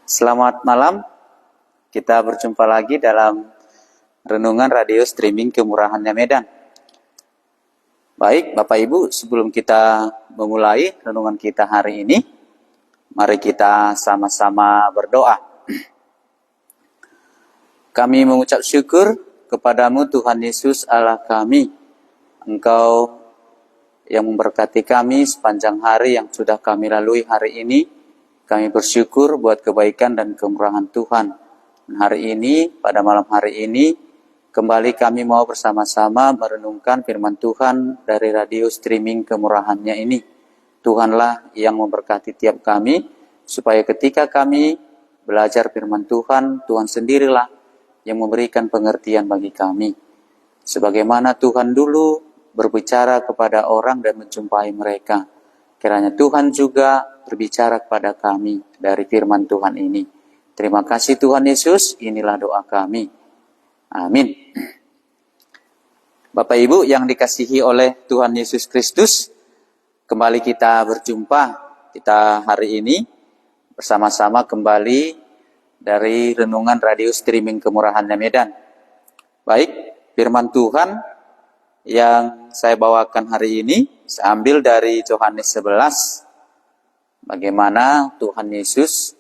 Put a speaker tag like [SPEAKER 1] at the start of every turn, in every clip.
[SPEAKER 1] Selamat malam, kita berjumpa lagi dalam Renungan Radio Streaming Kemurahannya Medan. Baik, Bapak Ibu, sebelum kita memulai renungan kita hari ini, mari kita sama-sama berdoa. Kami mengucap syukur kepadamu Tuhan Yesus Allah kami. Engkau yang memberkati kami sepanjang hari yang sudah kami lalui hari ini. Kami bersyukur buat kebaikan dan kemurahan Tuhan. Dan hari ini, pada malam hari ini, kembali kami mau bersama-sama merenungkan firman Tuhan dari radio streaming kemurahannya ini. Tuhanlah yang memberkati tiap kami, supaya ketika kami belajar firman Tuhan, Tuhan sendirilah yang memberikan pengertian bagi kami. Sebagaimana Tuhan dulu berbicara kepada orang dan menjumpai mereka, kiranya Tuhan juga berbicara kepada kami dari firman Tuhan ini. Terima kasih Tuhan Yesus, inilah doa kami. Amin. Bapak Ibu yang dikasihi oleh Tuhan Yesus Kristus, kembali kita berjumpa. Kita hari ini bersama-sama kembali dari Renungan Radio Streaming Kemurahannya Medan. Baik, firman Tuhan yang saya bawakan hari ini, saya ambil dari Yohanes 11. Bagaimana Tuhan Yesus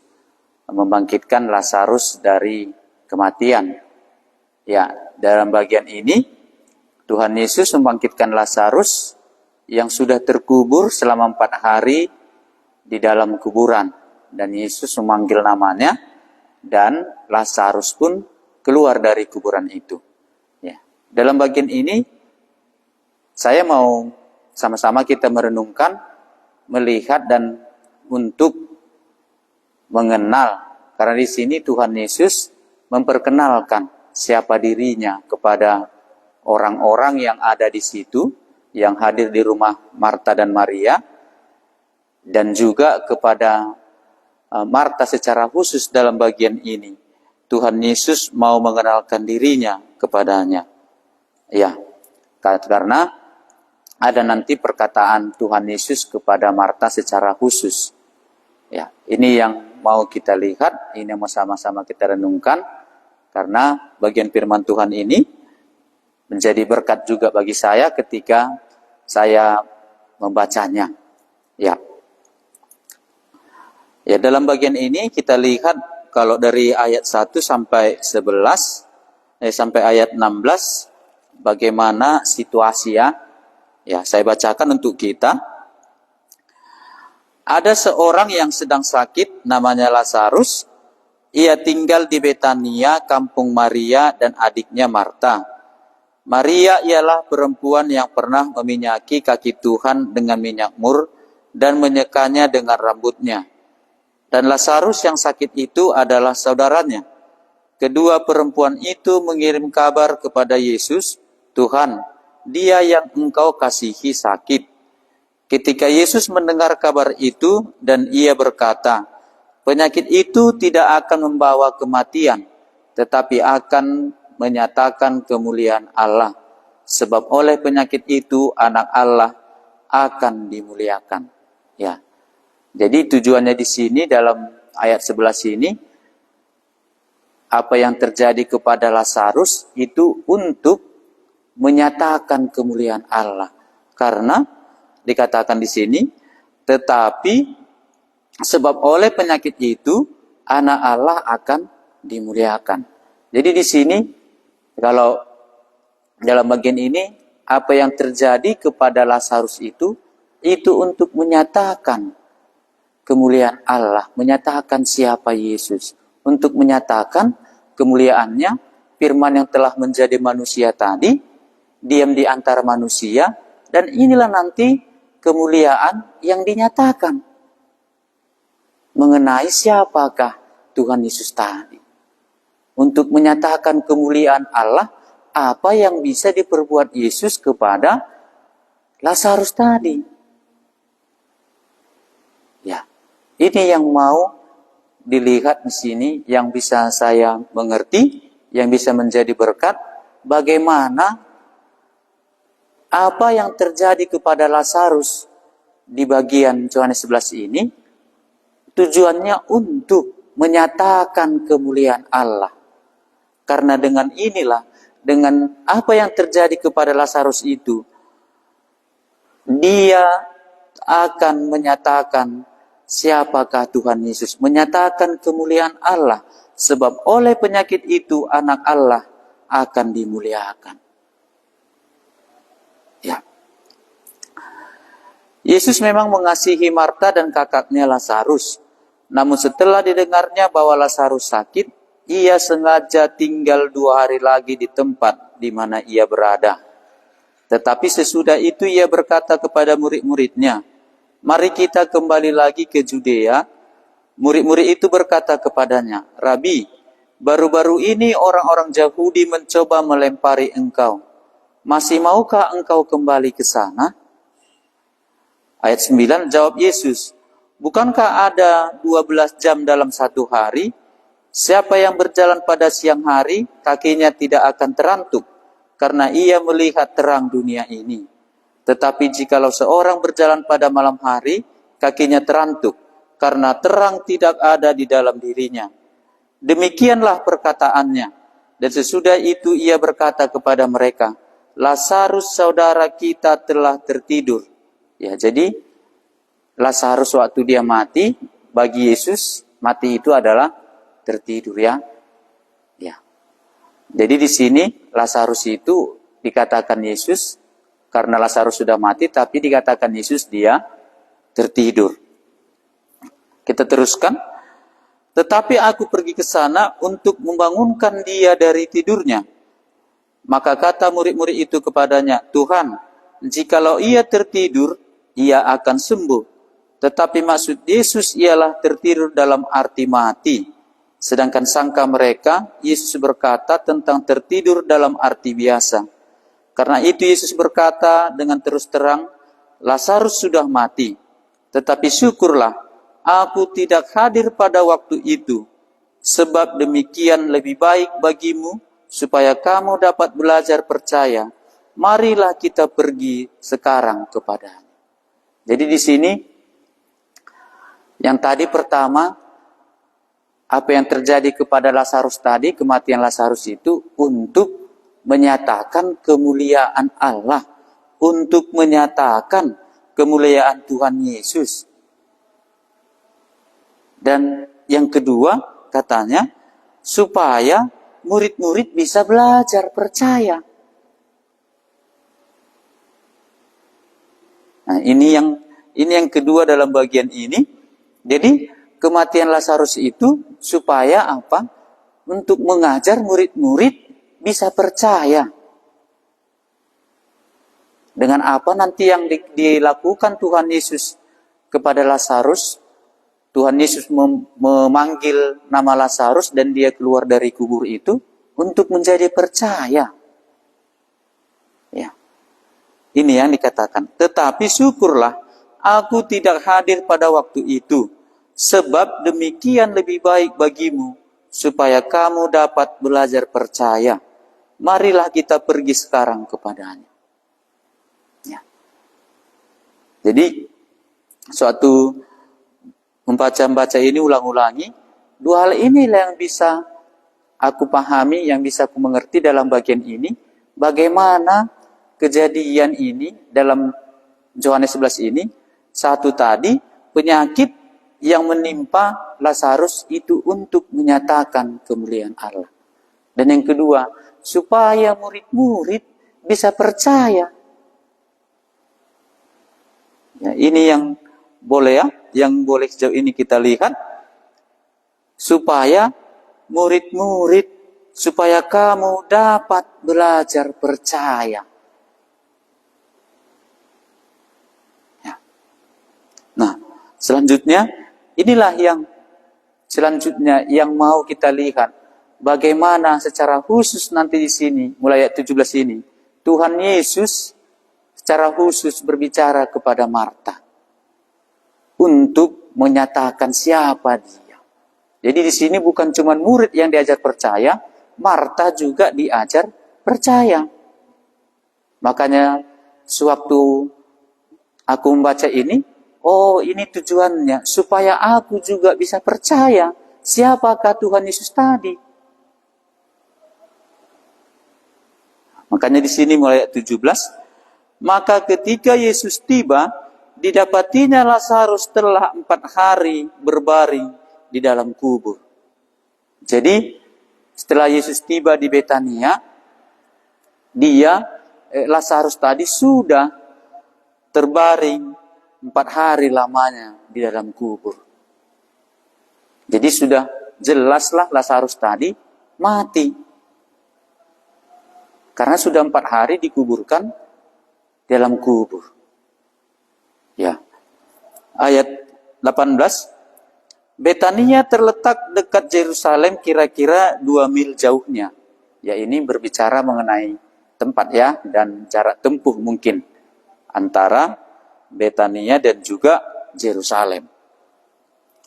[SPEAKER 1] membangkitkan Lazarus dari kematian. Ya, dalam bagian ini, Tuhan Yesus membangkitkan Lazarus yang sudah terkubur selama 4 hari di dalam kuburan. Dan Yesus memanggil namanya, dan Lazarus pun keluar dari kuburan itu. Ya, dalam bagian ini, saya mau sama-sama kita merenungkan, melihat dan untuk mengenal. Karena di sini Tuhan Yesus memperkenalkan siapa dirinya kepada orang-orang yang ada di situ, yang hadir di rumah Marta dan Maria, dan juga kepada Marta secara khusus dalam bagian ini. Tuhan Yesus mau mengenalkan dirinya kepadanya. Ya, karena ada nanti perkataan Tuhan Yesus kepada Marta secara khusus. Ya, ini yang mau kita lihat, ini yang mau sama-sama kita renungkan, karena bagian firman Tuhan ini menjadi berkat juga bagi saya ketika saya membacanya. Ya. Ya, dalam bagian ini kita lihat kalau dari ayat 1 sampai 11 sampai ayat 16 bagaimana situasi ya. Ya, saya bacakan untuk kita. Ada seorang yang sedang sakit, namanya Lazarus. Ia tinggal di Betania, kampung Maria dan adiknya Marta. Maria ialah perempuan yang pernah meminyaki kaki Tuhan dengan minyak mur dan menyekanya dengan rambutnya. Dan Lazarus yang sakit itu adalah saudaranya. Kedua perempuan itu mengirim kabar kepada Yesus, "Tuhan, dia yang engkau kasihi sakit." Ketika Yesus mendengar kabar itu dan ia berkata, "Penyakit itu tidak akan membawa kematian, tetapi akan menyatakan kemuliaan Allah. Sebab oleh penyakit itu anak Allah akan dimuliakan." Ya. Jadi tujuannya di sini dalam ayat 11 ini, apa yang terjadi kepada Lazarus itu untuk menyatakan kemuliaan Allah. Karena dikatakan di sini, tetapi sebab oleh penyakit itu anak Allah akan dimuliakan. Jadi di sini kalau dalam bagian ini apa yang terjadi kepada Lazarus itu untuk menyatakan kemuliaan Allah, menyatakan siapa Yesus, untuk menyatakan kemuliaannya, firman yang telah menjadi manusia tadi diam di antara manusia, dan inilah nanti kemuliaan yang dinyatakan. Mengenai siapakah Tuhan Yesus tadi? Untuk menyatakan kemuliaan Allah, apa yang bisa diperbuat Yesus kepada Lazarus tadi? Ya, ini yang mau dilihat di sini, yang bisa saya mengerti, yang bisa menjadi berkat, bagaimana apa yang terjadi kepada Lazarus di bagian Yohanes 11 ini, tujuannya untuk menyatakan kemuliaan Allah. Karena dengan inilah, dengan apa yang terjadi kepada Lazarus itu, dia akan menyatakan siapakah Tuhan Yesus, menyatakan kemuliaan Allah, sebab oleh penyakit itu anak Allah akan dimuliakan. Ya. Yesus memang mengasihi Marta dan kakaknya Lazarus. Namun setelah didengarnya bahwa Lazarus sakit, ia sengaja tinggal 2 hari lagi di tempat di mana ia berada. Tetapi sesudah itu ia berkata kepada murid-muridnya, "Mari kita kembali lagi ke Judea." Murid-murid itu berkata kepadanya, "Rabi, baru-baru ini orang-orang Yahudi mencoba melempari engkau. Masih maukah engkau kembali ke sana?" Ayat 9, jawab Yesus, "Bukankah ada 12 jam dalam satu hari? Siapa yang berjalan pada siang hari, kakinya tidak akan terantuk, karena ia melihat terang dunia ini. Tetapi jikalau seorang berjalan pada malam hari, kakinya terantuk, karena terang tidak ada di dalam dirinya." Demikianlah perkataannya. Dan sesudah itu ia berkata kepada mereka, "Lazarus saudara kita telah tertidur." Ya, jadi Lazarus waktu dia mati, bagi Yesus mati itu adalah tertidur, ya. Ya. Jadi di sini Lazarus itu dikatakan Yesus karena Lazarus sudah mati, tapi dikatakan Yesus dia tertidur. Kita teruskan. Tetapi aku pergi ke sana untuk membangunkan dia dari tidurnya. Maka kata murid-murid itu kepadanya, "Tuhan, jikalau ia tertidur, ia akan sembuh." Tetapi maksud Yesus ialah tertidur dalam arti mati. Sedangkan sangka mereka, Yesus berkata tentang tertidur dalam arti biasa. Karena itu Yesus berkata dengan terus terang, "Lazarus sudah mati. Tetapi syukurlah, aku tidak hadir pada waktu itu. Sebab demikian lebih baik bagimu, supaya kamu dapat belajar percaya. Marilah kita pergi sekarang kepadanya." Jadi di sini, yang tadi pertama, apa yang terjadi kepada Lazarus tadi, kematian Lazarus itu untuk menyatakan kemuliaan Allah, untuk menyatakan kemuliaan Tuhan Yesus. Dan yang kedua, katanya, supaya murid-murid bisa belajar percaya. Nah, ini yang kedua dalam bagian ini. Jadi kematian Lazarus itu supaya apa? Untuk mengajar murid-murid bisa percaya. Dengan apa nanti yang dilakukan Tuhan Yesus kepada Lazarus? Tuhan Yesus memanggil nama Lazarus dan dia keluar dari kubur itu untuk menjadi percaya. Ya. Ini yang dikatakan. Tetapi syukurlah, aku tidak hadir pada waktu itu. Sebab demikian lebih baik bagimu, supaya kamu dapat belajar percaya. Marilah kita pergi sekarang kepadanya. Ya. Jadi, suatu membaca ini ulang-ulangi, dua hal inilah yang bisa aku pahami, yang bisa aku mengerti dalam bagian ini. Bagaimana kejadian ini dalam Yohanes 11 ini. Satu tadi, penyakit yang menimpa Lazarus itu untuk menyatakan kemuliaan Allah. Dan yang kedua, supaya murid-murid bisa percaya. Ya, ini yang boleh yang boleh sejauh ini kita lihat. Supaya murid-murid, supaya kamu dapat belajar percaya. Ya. Nah, selanjutnya, inilah yang selanjutnya yang mau kita lihat. Bagaimana secara khusus nanti di sini, mulai ayat 17 ini, Tuhan Yesus secara khusus berbicara kepada Marta untuk menyatakan siapa dia. Jadi di sini bukan cuma murid yang diajar percaya, Marta juga diajar percaya. Makanya sewaktu aku membaca ini, oh ini tujuannya supaya aku juga bisa percaya, siapakah Tuhan Yesus tadi? Makanya di sini mulai ayat 17, maka ketika Yesus tiba, didapatinya Lazarus telah 4 hari berbaring di dalam kubur. Jadi setelah Yesus tiba di Betania, Lazarus tadi sudah terbaring 4 hari lamanya di dalam kubur. Jadi sudah jelaslah Lazarus tadi mati. Karena sudah 4 hari dikuburkan dalam kubur. Ya. Ayat 18. Betania terletak dekat Yerusalem kira-kira 2 mil jauhnya. Ya, ini berbicara mengenai tempat ya dan jarak tempuh mungkin antara Betania dan juga Yerusalem.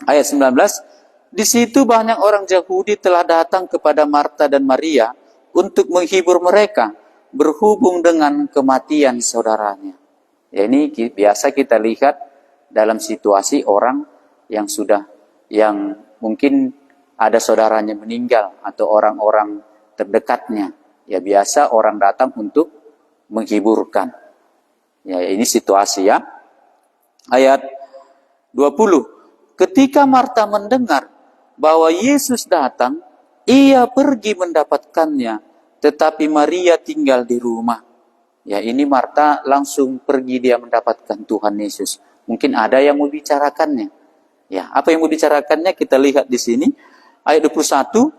[SPEAKER 1] Ayat 19. Di situ banyak orang Yahudi telah datang kepada Marta dan Maria untuk menghibur mereka berhubung dengan kematian saudaranya. Ya, ini biasa kita lihat dalam situasi orang yang mungkin ada saudaranya meninggal atau orang-orang terdekatnya. Ya, biasa orang datang untuk menghiburkan. Ya, ini situasi ya. Ayat 20. Ketika Marta mendengar bahwa Yesus datang, ia pergi mendapatkannya, tetapi Maria tinggal di rumah. Ya, ini Marta langsung pergi dia mendapatkan Tuhan Yesus. Mungkin ada yang mau bicarakannya. Ya, apa yang mau bicarakannya kita lihat di sini. Ayat 21,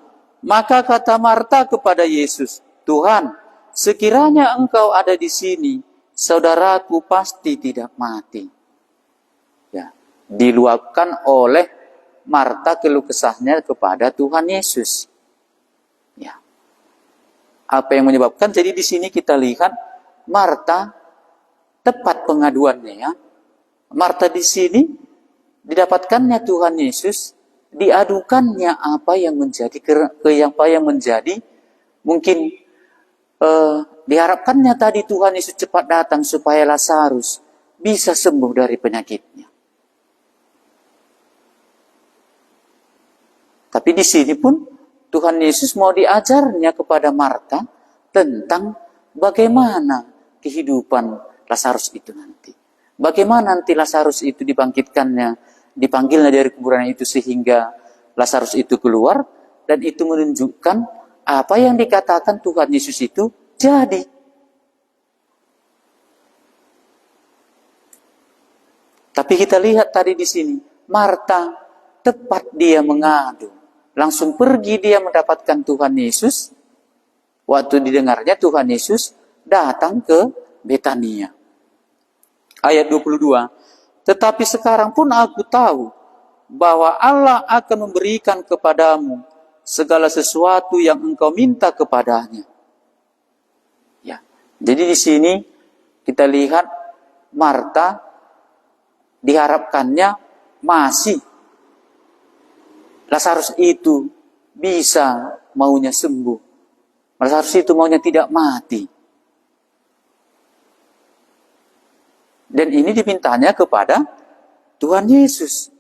[SPEAKER 1] maka kata Marta kepada Yesus, Tuhan, sekiranya engkau ada di sini, saudaraku pasti tidak mati. Ya, diluapkan oleh Marta keluh kesahnya kepada Tuhan Yesus. Ya. Apa yang menyebabkan? Jadi di sini kita lihat Marta tepat pengaduannya ya. Marta di sini didapatkannya Tuhan Yesus, diadukannya apa yang menjadi mungkin diharapkannya tadi Tuhan Yesus cepat datang supaya Lazarus bisa sembuh dari penyakitnya. Tapi di sini pun Tuhan Yesus mau diajarnya kepada Marta tentang bagaimana kehidupan Lazarus itu nanti. Bagaimana nanti Lazarus itu dipanggilnya dari kuburan itu sehingga Lazarus itu keluar, dan itu menunjukkan apa yang dikatakan Tuhan Yesus itu jadi. Tapi kita lihat tadi di sini, Marta tepat dia mengadu. Langsung pergi dia mendapatkan Tuhan Yesus. Waktu didengarnya Tuhan Yesus datang ke Betania. Ayat 22. Tetapi sekarang pun aku tahu bahwa Allah akan memberikan kepadamu segala sesuatu yang engkau minta kepadanya. Ya. Jadi di sini kita lihat Marta diharapkannya masih Lazarus itu bisa maunya sembuh. Lazarus itu maunya tidak mati. Dan ini dimintanya kepada Tuhan Yesus.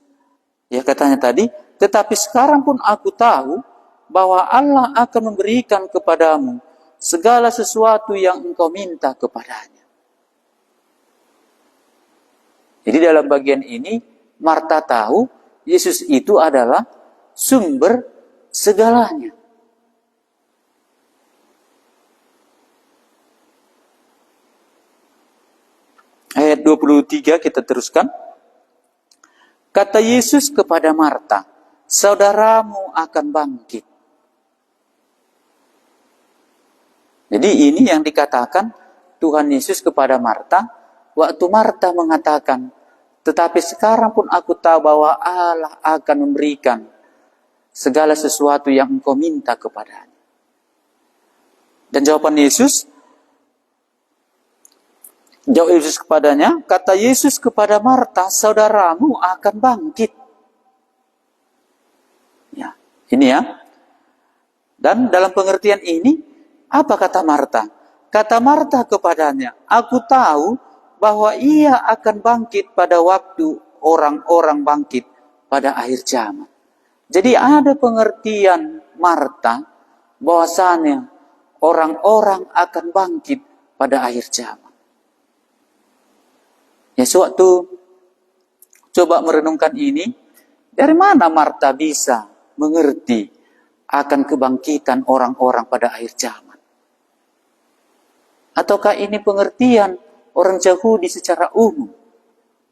[SPEAKER 1] Ya katanya tadi, tetapi sekarang pun aku tahu bahwa Allah akan memberikan kepadamu segala sesuatu yang engkau minta kepadanya. Jadi dalam bagian ini, Marta tahu Yesus itu adalah sumber segalanya. Ayat 23 kita teruskan. Kata Yesus kepada Marta, saudaramu akan bangkit. Jadi ini yang dikatakan Tuhan Yesus kepada Marta, waktu Marta mengatakan, tetapi sekarang pun aku tahu bahwa Allah akan memberikan segala sesuatu yang engkau minta kepadanya. Dan jawaban Yesus, jawab Yesus kepadanya, kata Yesus kepada Marta, saudaramu akan bangkit. Ya, ini ya. Dan dalam pengertian ini, apa kata Marta? Kata Marta kepadanya, aku tahu bahwa ia akan bangkit pada waktu orang-orang bangkit pada akhir zaman. Jadi ada pengertian Marta bahwasanya orang-orang akan bangkit pada akhir zaman. Ya, sewaktu coba merenungkan ini, dari mana Marta bisa mengerti akan kebangkitan orang-orang pada akhir zaman? Ataukah ini pengertian orang Yahudi secara umum,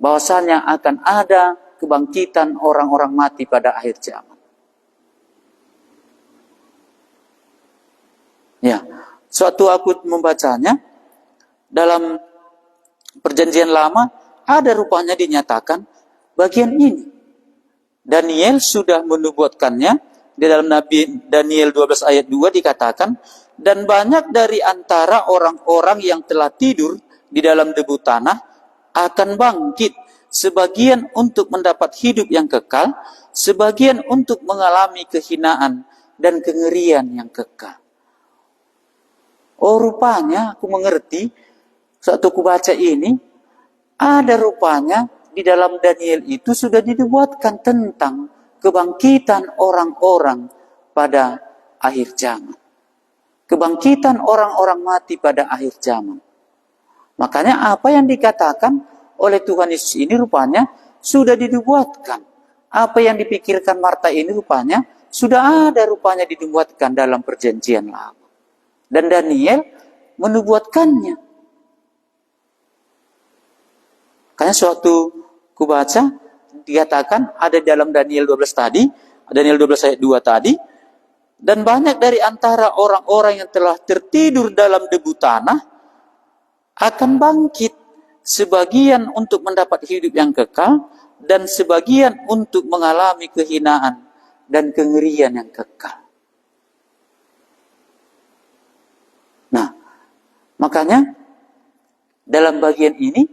[SPEAKER 1] bahwasanya akan ada kebangkitan orang-orang mati pada akhir zaman? Ya, suatu aku membacanya dalam Perjanjian Lama, ada rupanya dinyatakan bagian ini. Daniel sudah menubuatkannya. Di dalam Nabi Daniel 12 ayat 2 dikatakan, dan banyak dari antara orang-orang yang telah tidur di dalam debu tanah akan bangkit, sebagian untuk mendapat hidup yang kekal, sebagian untuk mengalami kehinaan dan kengerian yang kekal. Oh, rupanya aku mengerti, saat aku baca ini, ada rupanya di dalam Daniel itu sudah dibuatkan tentang kebangkitan orang-orang pada akhir zaman. Kebangkitan orang-orang mati pada akhir zaman. Makanya apa yang dikatakan oleh Tuhan Yesus ini rupanya sudah dibuatkan. Apa yang dipikirkan Marta ini rupanya sudah ada rupanya dibuatkan dalam Perjanjian Lama. Dan Daniel menubuatkannya. Karena suatu kubaca dikatakan ada dalam Daniel 12 tadi, Daniel 12 ayat 2 tadi, dan banyak dari antara orang-orang yang telah tertidur dalam debu tanah akan bangkit, sebagian untuk mendapat hidup yang kekal, dan sebagian untuk mengalami kehinaan dan kengerian yang kekal. Nah, makanya dalam bagian ini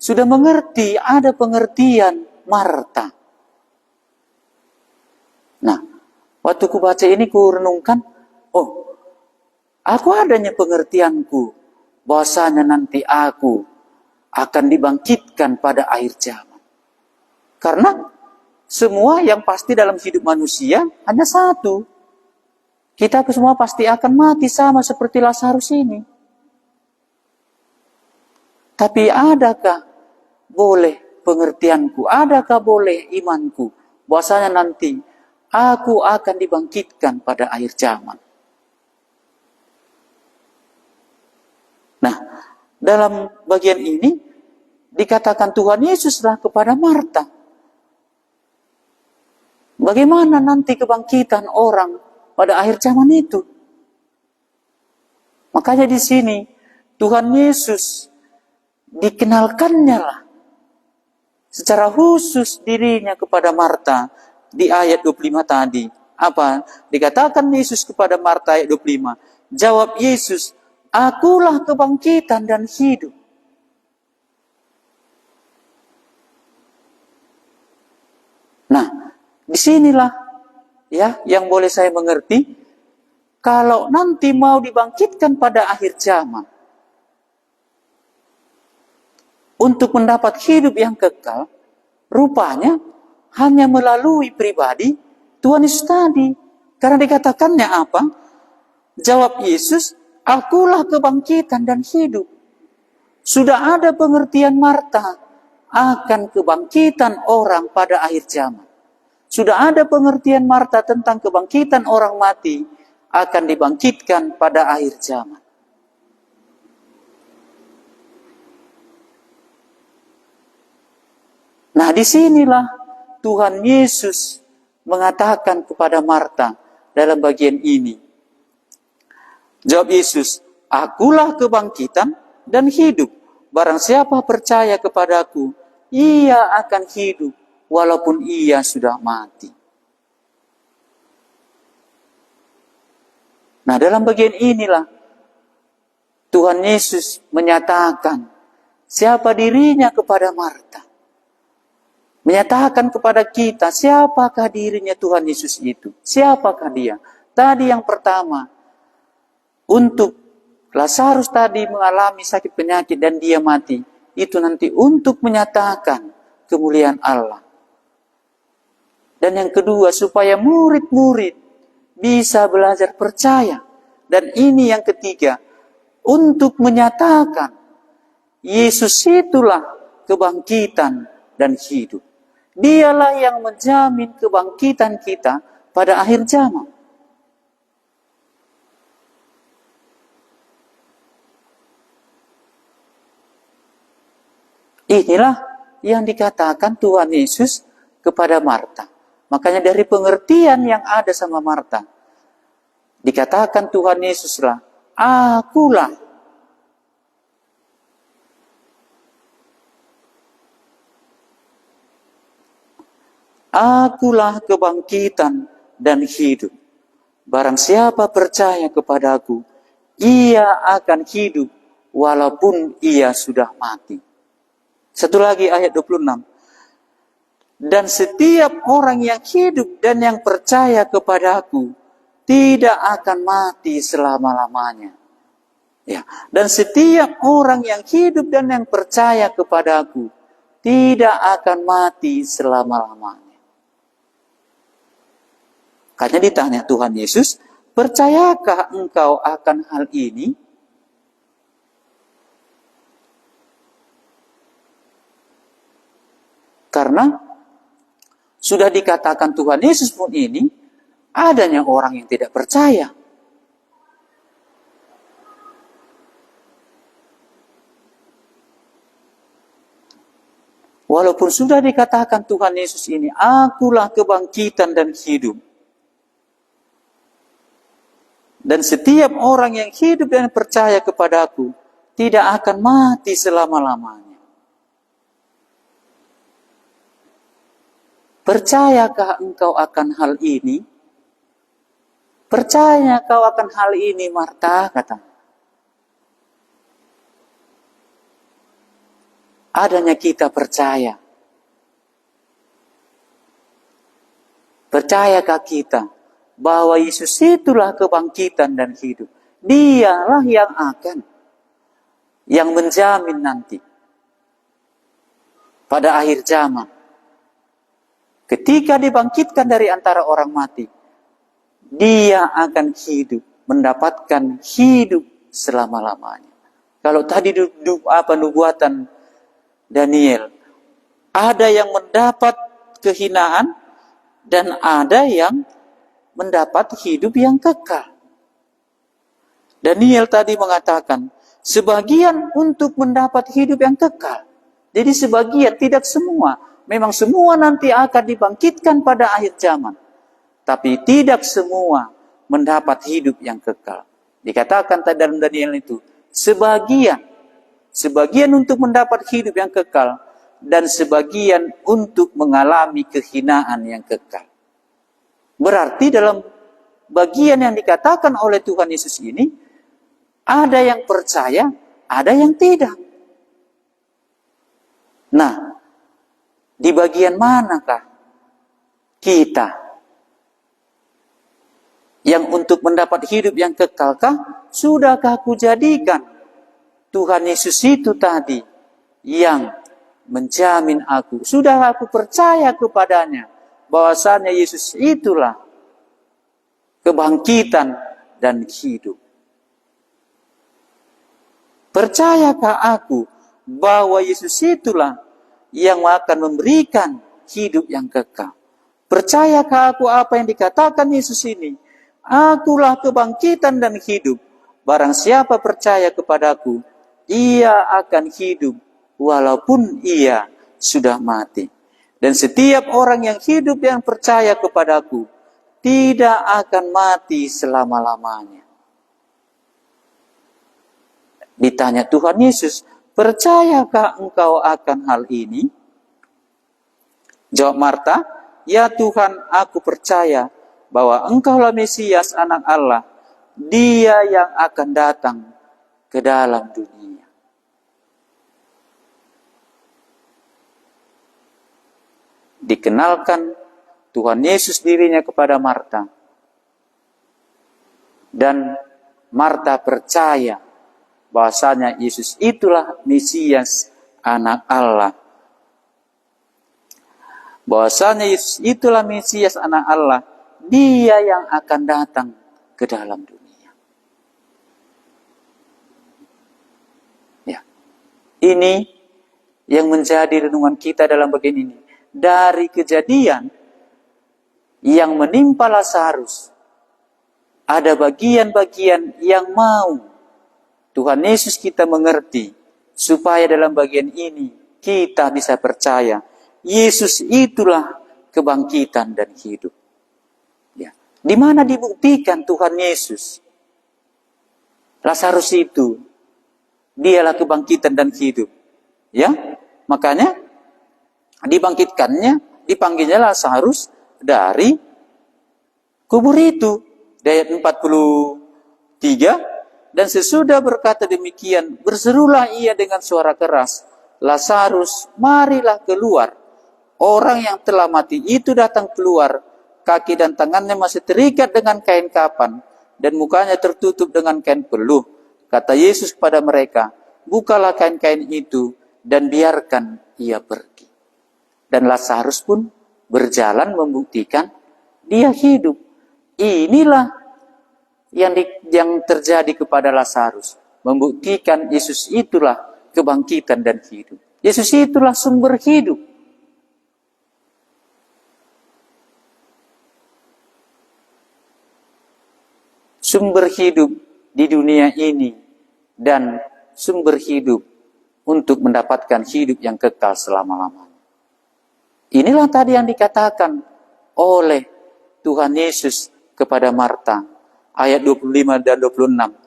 [SPEAKER 1] sudah mengerti, ada pengertian Marta. Nah, waktu ku baca ini ku renungkan, oh, aku adanya pengertianku bahwasanya nanti aku akan dibangkitkan pada akhir zaman. Karena semua yang pasti dalam hidup manusia hanya satu. Kita semua pasti akan mati sama seperti Lazarus ini. Tapi adakah boleh pengertianku, adakah boleh imanku, bahwasanya nanti aku akan dibangkitkan pada akhir zaman? Nah, dalam bagian ini dikatakan Tuhan Yesuslah kepada Marta, bagaimana nanti kebangkitan orang pada akhir zaman itu? Makanya di sini Tuhan Yesus dikenalkannya lah secara khusus dirinya kepada Marta di ayat 25 tadi. Apa? Dikatakan Yesus kepada Marta ayat 25. Jawab Yesus, akulah kebangkitan dan hidup. Nah, disinilah ya yang boleh saya mengerti, kalau nanti mau dibangkitkan pada akhir zaman untuk mendapat hidup yang kekal, rupanya hanya melalui pribadi Tuhan Yesus tadi. Karena dikatakannya apa? Jawab Yesus, akulah kebangkitan dan hidup. Sudah ada pengertian Marta akan kebangkitan orang pada akhir zaman. Sudah ada pengertian Marta tentang kebangkitan orang mati akan dibangkitkan pada akhir zaman. Nah, disinilah Tuhan Yesus mengatakan kepada Marta dalam bagian ini. Jawab Yesus, akulah kebangkitan dan hidup. Barang siapa percaya kepadaku, ia akan hidup walaupun ia sudah mati. Nah, dalam bagian inilah Tuhan Yesus menyatakan siapa dirinya kepada Marta. Menyatakan kepada kita siapakah dirinya Tuhan Yesus itu. Siapakah dia? Tadi yang pertama, untuk Lazarus tadi mengalami sakit penyakit dan dia mati. Itu nanti untuk menyatakan kemuliaan Allah. Dan yang kedua, supaya murid-murid bisa belajar percaya. Dan ini yang ketiga, untuk menyatakan Yesus itulah kebangkitan dan hidup. Dialah yang menjamin kebangkitan kita pada akhir zaman. Inilah yang dikatakan Tuhan Yesus kepada Marta. Makanya dari pengertian yang ada sama Marta, dikatakan Tuhan Yesuslah, akulah. Akulah kebangkitan dan hidup. Barang siapa percaya kepadaku, ia akan hidup walaupun ia sudah mati. Satu lagi ayat 26. Dan setiap orang yang hidup dan yang percaya kepadaku tidak akan mati selama-lamanya. Ya, dan setiap orang yang hidup dan yang percaya kepadaku tidak akan mati selama-lamanya. Makanya ditanya Tuhan Yesus, percayakah engkau akan hal ini? Karena sudah dikatakan Tuhan Yesus pun ini, adanya orang yang tidak percaya. Walaupun sudah dikatakan Tuhan Yesus ini, akulah kebangkitan dan hidup. Dan setiap orang yang hidup dan percaya kepadaku tidak akan mati selama-lamanya. Percayakah engkau akan hal ini? Percaya kau akan hal ini, Marta, kata. Adanya kita percaya. Percayakah kita bahwa Yesus itulah kebangkitan dan hidup? Dialah yang menjamin nanti pada akhir zaman, ketika dibangkitkan dari antara orang mati, dia akan hidup, mendapatkan hidup selama-lamanya. Kalau tadi nubuatan Daniel, ada yang mendapat kehinaan dan ada yang mendapat hidup yang kekal. Daniel tadi mengatakan, sebagian untuk mendapat hidup yang kekal. Jadi sebagian, tidak semua. Memang semua nanti akan dibangkitkan pada akhir zaman. Tapi tidak semua mendapat hidup yang kekal. Dikatakan tadi dalam Daniel itu, sebagian untuk mendapat hidup yang kekal, dan sebagian untuk mengalami kehinaan yang kekal. Berarti dalam bagian yang dikatakan oleh Tuhan Yesus ini, ada yang percaya, ada yang tidak. Nah, di bagian manakah kita? Yang untuk mendapat hidup yang kekalkah? Sudahkah aku jadikan Tuhan Yesus itu tadi yang menjamin aku? Sudah aku percaya kepadanya bahwasanya Yesus itulah kebangkitan dan hidup. Percayakah aku bahwa Yesus itulah yang akan memberikan hidup yang kekal? Percayakah aku apa yang dikatakan Yesus ini? Akulah kebangkitan dan hidup. Barang siapa percaya kepadaku, ia akan hidup walaupun ia sudah mati. Dan setiap orang yang hidup dan percaya kepadaku tidak akan mati selama-lamanya. Ditanya Tuhan Yesus, percayakah engkau akan hal ini? Jawab Marta, ya Tuhan, aku percaya bahwa engkaulah Mesias, anak Allah, dia yang akan datang ke dalam dunia. Dikenalkan Tuhan Yesus dirinya kepada Marta. Dan Marta percaya bahwasanya Yesus itulah Mesias, anak Allah. bahwasanya Yesus itulah Mesias anak Allah, dia yang akan datang ke dalam dunia. Ya. Ini yang menjadi renungan kita dalam bagian ini. Dari kejadian yang menimpa Lazarus, ada bagian-bagian yang mau Tuhan Yesus kita mengerti, supaya dalam bagian ini kita bisa percaya Yesus itulah kebangkitan dan hidup. Ya. Di mana dibuktikan Tuhan Yesus? Lazarus itu, dialah kebangkitan dan hidup. Ya, makanya dibangkitkannya, dipanggilnya Lazarus dari kubur itu. Ayat 43, dan sesudah berkata demikian, berserulah ia dengan suara keras, Lazarus, marilah keluar. Orang yang telah mati itu datang keluar, kaki dan tangannya masih terikat dengan kain kapan, dan mukanya tertutup dengan kain peluh. Kata Yesus kepada mereka, bukalah kain-kain itu, dan biarkan ia pergi. Dan Lazarus pun berjalan membuktikan dia hidup. Inilah yang terjadi kepada Lazarus, membuktikan Yesus itulah kebangkitan dan hidup. Yesus itulah sumber hidup. Sumber hidup di dunia ini dan sumber hidup untuk mendapatkan hidup yang kekal selama-lamanya. Inilah tadi yang dikatakan oleh Tuhan Yesus kepada Marta, ayat 25 dan 26.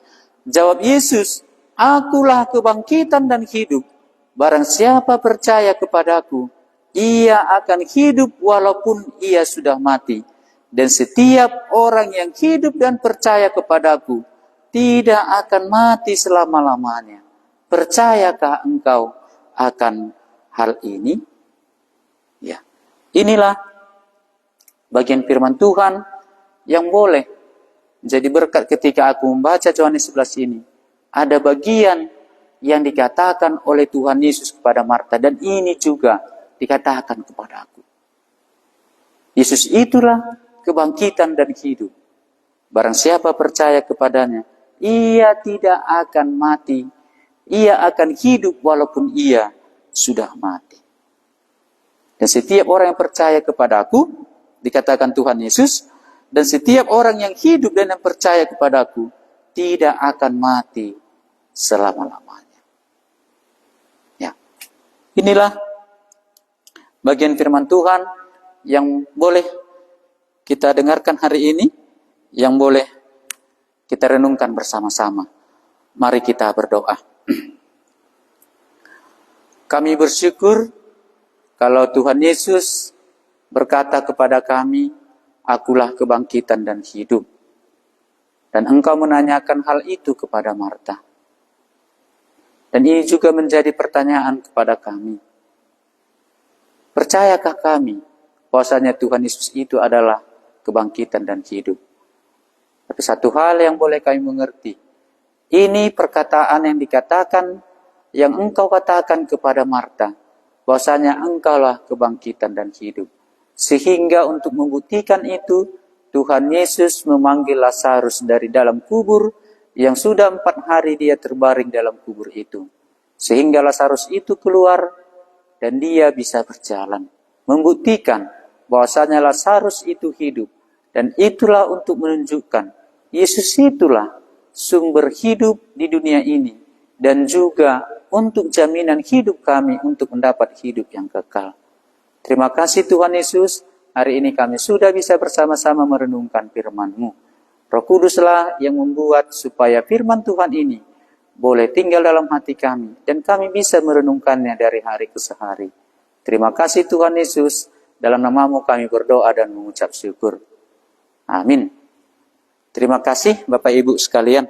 [SPEAKER 1] Jawab Yesus, akulah kebangkitan dan hidup. Barang siapa percaya kepadaku, ia akan hidup walaupun ia sudah mati. Dan setiap orang yang hidup dan percaya kepadaku, tidak akan mati selama-lamanya. Percayakah engkau akan hal ini? Ya, inilah bagian firman Tuhan yang boleh jadi berkat ketika aku membaca Yohanes 11 ini. Ada bagian yang dikatakan oleh Tuhan Yesus kepada Marta, dan ini juga dikatakan kepada aku. Yesus itulah kebangkitan dan hidup. Barang siapa percaya kepadanya, ia tidak akan mati. Ia akan hidup walaupun ia sudah mati. Dan setiap orang yang percaya kepadaku, dikatakan Tuhan Yesus, dan setiap orang yang hidup dan yang percaya kepadaku tidak akan mati selama-lamanya. Ya. Inilah bagian firman Tuhan yang boleh kita dengarkan hari ini, yang boleh kita renungkan bersama-sama. Mari kita berdoa. Kami bersyukur kalau Tuhan Yesus berkata kepada kami, akulah kebangkitan dan hidup. Dan engkau menanyakan hal itu kepada Marta. Dan ini juga menjadi pertanyaan kepada kami. Percayakah kami bahwasanya Tuhan Yesus itu adalah kebangkitan dan hidup? Tapi satu hal yang boleh kami mengerti, ini perkataan yang dikatakan, yang engkau katakan kepada Marta, bahwasanya engkaulah kebangkitan dan hidup. Sehingga untuk membuktikan itu, Tuhan Yesus memanggil Lazarus dari dalam kubur yang sudah 4 hari dia terbaring dalam kubur itu. Sehingga Lazarus itu keluar dan dia bisa berjalan. Membuktikan bahwasanya Lazarus itu hidup. Dan itulah untuk menunjukkan Yesus itulah sumber hidup di dunia ini. Dan juga untuk jaminan hidup kami untuk mendapat hidup yang kekal. Terima kasih Tuhan Yesus, hari ini kami sudah bisa bersama-sama merenungkan firman-Mu. Roh Kuduslah yang membuat supaya firman Tuhan ini boleh tinggal dalam hati kami, dan kami bisa merenungkannya dari hari ke hari. Terima kasih Tuhan Yesus, dalam nama-Mu kami berdoa dan mengucap syukur. Amin. Terima kasih Bapak Ibu sekalian.